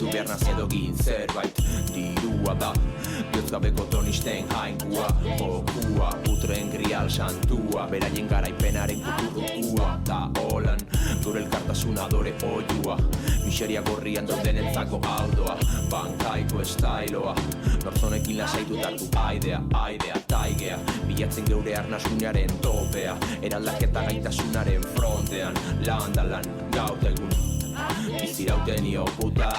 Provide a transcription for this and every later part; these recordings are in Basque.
zu behar nazedogin zerbait. Dirua da, biozgabeko tonisten jaingua, jokua, putren grial santua, beraien garaipenaren kukurrukua. Da holan, gure elkartasuna adore oiua, miseria gorrian dodenentzako aldoa, bankaiko estailoa, norzonekin lasaitu tartu aidea, taigea, bilatzen geure arnasunaren topea, eraldaketa gaitasunaren frontean, lan, gaut egun, bizirauten io puta.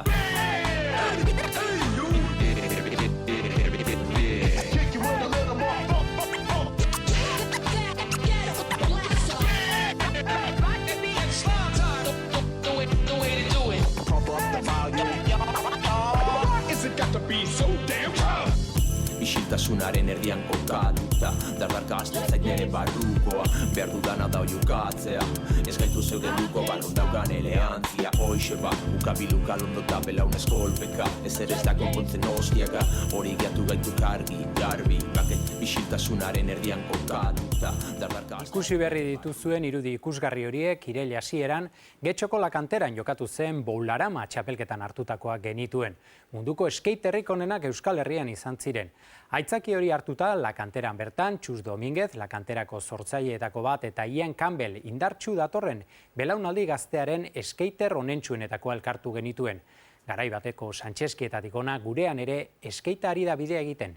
Isiltasunaren erdian kokatuta, dardarka azten zait nere barrukoa, behar dudana da oiukatzea, ez gaitu zeuden duko barrun daukan eleantzia, hoixe ba, ukabiluka londota belaunez kolpeka, ezer ez da konpontzen ostiaka, hori gehiatu gaitu garbi, baket isiltasunaren erdian kokatuta, dardarka azten. Ikusi berri dituzuen irudi ikusgarri horiek irail hasieran, Getxoko Lakanteran jokatu zen Boularama txapelketan hartutakoak genituen. Munduko skaterrik onenak Euskal Herrian izan ziren. Aitzaki hori hartuta, Lakanteran bertan, Txus Domínguez, Lakanterako sortzaileetako bat, eta Ian Campbell indartsu datorren belaunaldi gaztearen skater onentsuenetako elkartu genituen. Garai bateko Santxeskietatik ona gurean ere skatea ari da bidea egiten.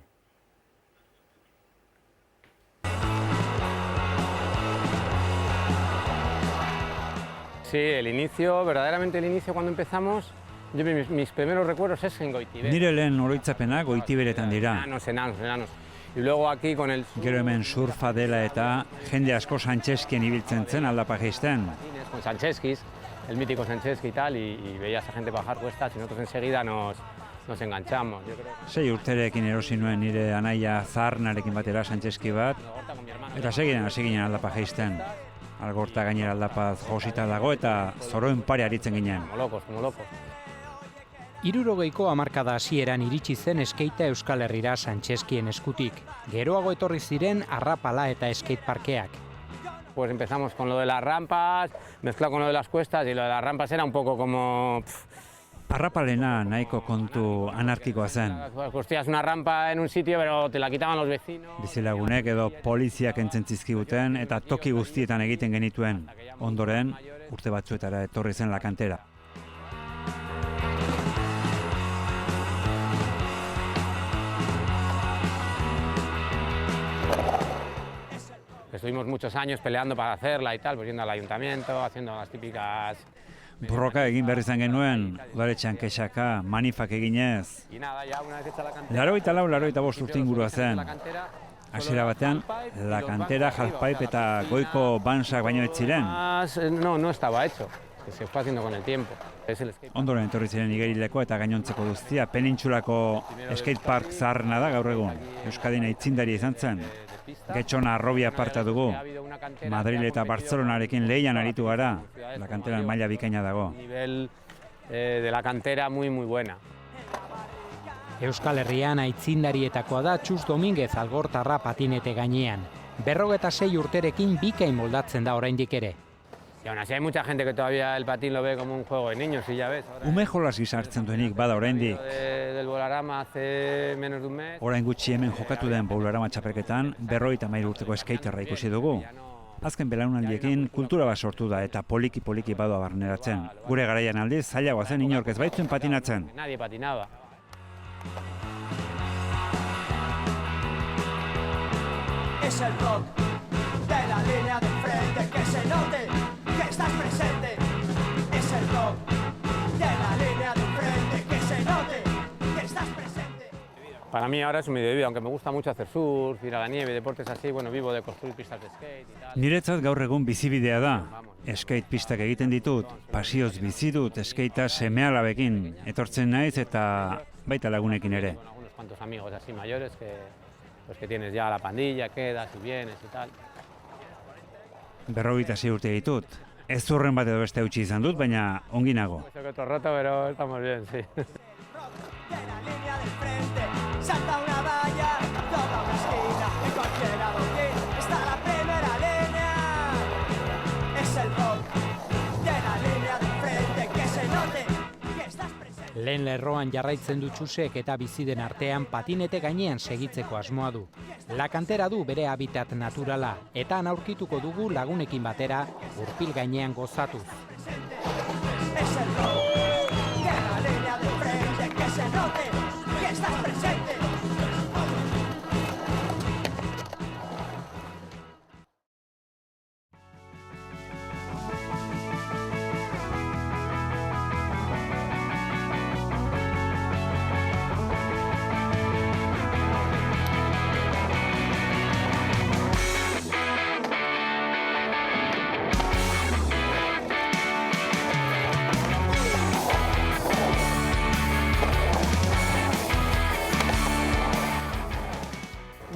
Sí, verdaderamente el inicio cuando empezamos, yo mis primeros recuerdos es en Goitibere. Nire lehen oroitzapena Goitiberetan dira. Enanos. Y luego aquí con el... Gero hemen surfa dela eta jende asko Santxeskien ibiltzen zen aldapa jaisten. Con Santxeskis, el mítico Santxeski y tal, y veías a gente bajar cuestas y nosotros enseguida nos enganchamos. 6 urterekin erosi nuen nire anaia zaharnarekin batera Santxeski bat, eta seginen aldapa jaisten. Algorta gainera aldapaz josita dago eta zoroen pare aritzen ginen. Como locos. 60ko hamarkada hasieran iritsi zen skatea Euskal Herrira Santxeskien eskutik. Geroago etorri ziren arrapala eta skateparkeak. Pues empezamos con lo de las rampas, mezclado con lo de las cuestas, y lo de las rampas era un poco como... Arrapalena nahiko kontu anarkikoa zen. Construías una rampa en un sitio, pero te la quitaban los vecinos. Bizilagunek edo poliziak entzen zizkiguten eta toki guztietan egiten genituen. Ondoren, urte batzuetara etorri zen Lakantera. Estuvimos muchos años peleando para hacerla y tal, pues yendo al ayuntamiento, haciendo las típicas... Borroka egin behar izan genuen, udaletxean kexaka, manifak eginez. 84 urte ingurua zen. Hasiera batean, Lakantera, halfpipe eta goiko bansak baino ez ziren. No estaba hecho, que se fue haciendo con el tiempo. Ondoren etorri ziren igerileko eta gainontzeko guztia, penintsulako skatepark zaharrena da gaur egun. Euskadin aitzindari izan zen. Getxona Arrobia aparta dugu. Madrid eta Bartzelonarekin lehian aritu gara. Lakanteran maila bikaina dago. Nivel de la cantera muy buena. Euskal Herrian aitzindarietakoa da Txus Domínguez algortarra patinete gainean. 56 urterekin bikain moldatzen da oraindik ere. Y aún así hay mucha gente que todavía el patín lo ve como un juego de niños, y ya ves. Ume jolas gizartzen duenik bada oraindik. Del Boularama hace menos de un mes. Orain gutxi hemen jokatu den Boularama txapelketan 53 urteko skaterra ikusi dugu. Azken belaunaldiekin kultura bat sortu da eta poliki badoa barneratzen. Gure garaian aldiz zailagoa zen inork ez baitzuen patinatzen. Nadie patinaba. Es el rock de la línea de frente, que se note que estás presente. Es el rock de la línea de frente, que se note que estás presente. Para mí ahora es un medio de vida, aunque me gusta mucho hacer surf, ir a la nieve, deportes así, bueno, vivo de construir pistas de skate y tal. Niretzat gaur egun bizibidea da. Skate pistak egiten ditut, pasioz bizi dut skatea seme-alabekin. Etortzen naiz eta baita lagunekin ere. Con algunos cuantos amigos así mayores que tienes ya la pandilla, quedas y vienes y tal. 56 urte ditut. Ez zurren bat edo beste utzi izan dut, baina ongi nago. Eso que otro rato, pero estamos bien, sí. De la línea del frente, salta una valla, toda una esquina, en cualquier adoquín está la primera línea. Es el rock de la línea del frente, que se note que estás presente. Lehen lerroan jarraitzen du Txusek eta bizi den artean patinete gainean segitzeko asmoa du. La Kantera du bere habitat naturala eta han aurkituko dugu lagunekin batera gurpil gainean gozatuz. Es el rock de la línea de frente, que se note que estás presente.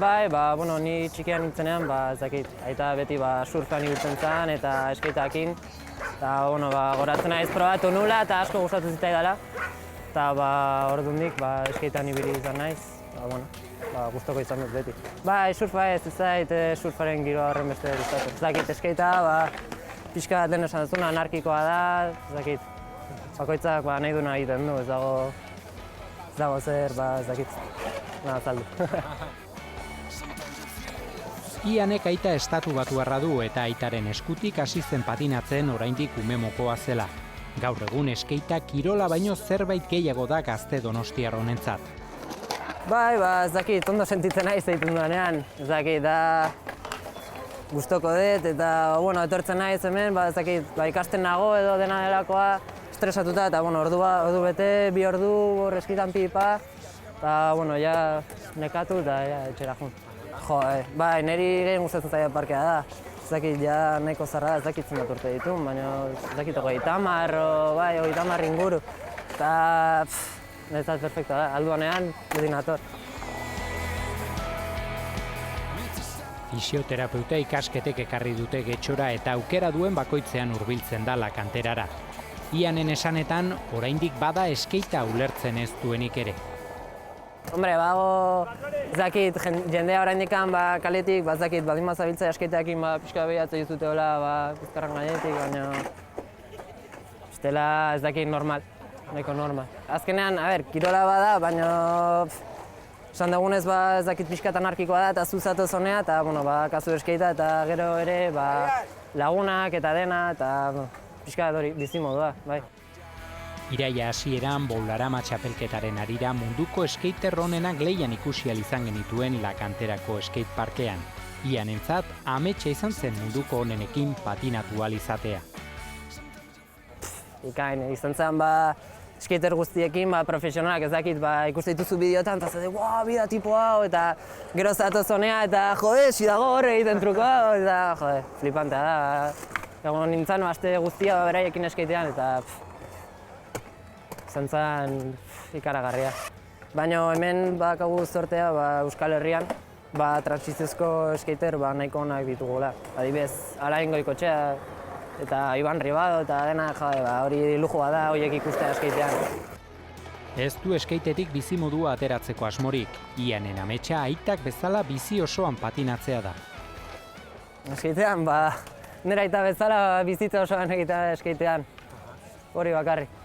Bai, ni txikian nintzenean, ez dakit, aita beti surfean ibiltzen zen eta skateakin. Eta, goratzen naiz probatu nula eta asko gustatu zitzaidala. Eta, ordundik, skatean ibili izan naiz. Gustoko izan dut beti. Surfa ez zait, surfaren giroa horren beste gustatu. Ez dakit, skatea, pixka bat den esan duzuna, anarkikoa da, ez dakit. Bakoitzak nahi duna egiten du, ez dago zer, ez dakit, azaldu. Ianek aita estatu batuarra du eta aitaren eskutik hasi zen patinatzen oraindik umemokoa zela. Gaur egun skatea kirola baino zerbait gehiago da gazte donostiar honentzat. Ez dakit, ondo sentitzen naiz egiten dudanean. Ez dakit, da gustoko dut eta etortzen naiz hemen, ez dakit, ikasten nago edo dena delakoa estresatuta eta ordu bete, 2 ordu eskitan pipa, eta ja nekatu eta etxera jun. Niri gehien gustatzen zaila parkea da. Ez dakit, ja nahiko zarra da, ez dakit zenbat urte ditun, baina ez dakit 30 inguru. Eta niretzat perfekta da, alduanean beti nator. Fisioterapeuta ikasketek ekarri dute Getxora eta aukera duen bakoitzean hurbiltzen da La Kanterara. Ianen esanetan, oraindik bada skatea ulertzen ez duenik ere. Ez dakit, jendea oraindikan kaletik, ez dakit, baldin bazabiltzea skateakin pixka behiatzen dizuteola bizkarran gainetik, baina bestela ez dakit normal, nahiko normal. Azkenean, kirola bada, baina esan dugunez ez dakit pixkat anarkikoa da eta zuzatu zonea, eta kasu skatea eta gero ere lagunak eta dena, eta pixkat hori bizimodua, bai. Iraia hasieran Boularama txapelketaren harira munduko skater onenak lehian ikusi ahal izan genituen La Kanterako skateparkean. Ianentzat ametsa izan zen munduko onenekin patinatu ahal izatea. Ikain, izan zen skater guztiekin profesionalak ez dakit, ikuste dituzu bideotan eta zate, bida tipo hau, eta gero zatoz honea eta sidago horre egiten truko hau, eta flipantea da. Egon nintzen aste guztia beraiekin skatean eta izan zen ikaragarria. Baina hemen bakagu zortea Euskal Herrian trantsiziozko skater nahiko onak ditugula. Adibidez, Alain Goikotxea eta Iban Ribado eta dena hori lujua da horiek ikustea skatean. Ez du skatetik bizimodua ateratzeko asmorik. Ianen ametsa aitak bezala bizi osoan patinatzea da. Skatean, nire aita bezala bizitza osoan egitea skatean. Hori bakarrik.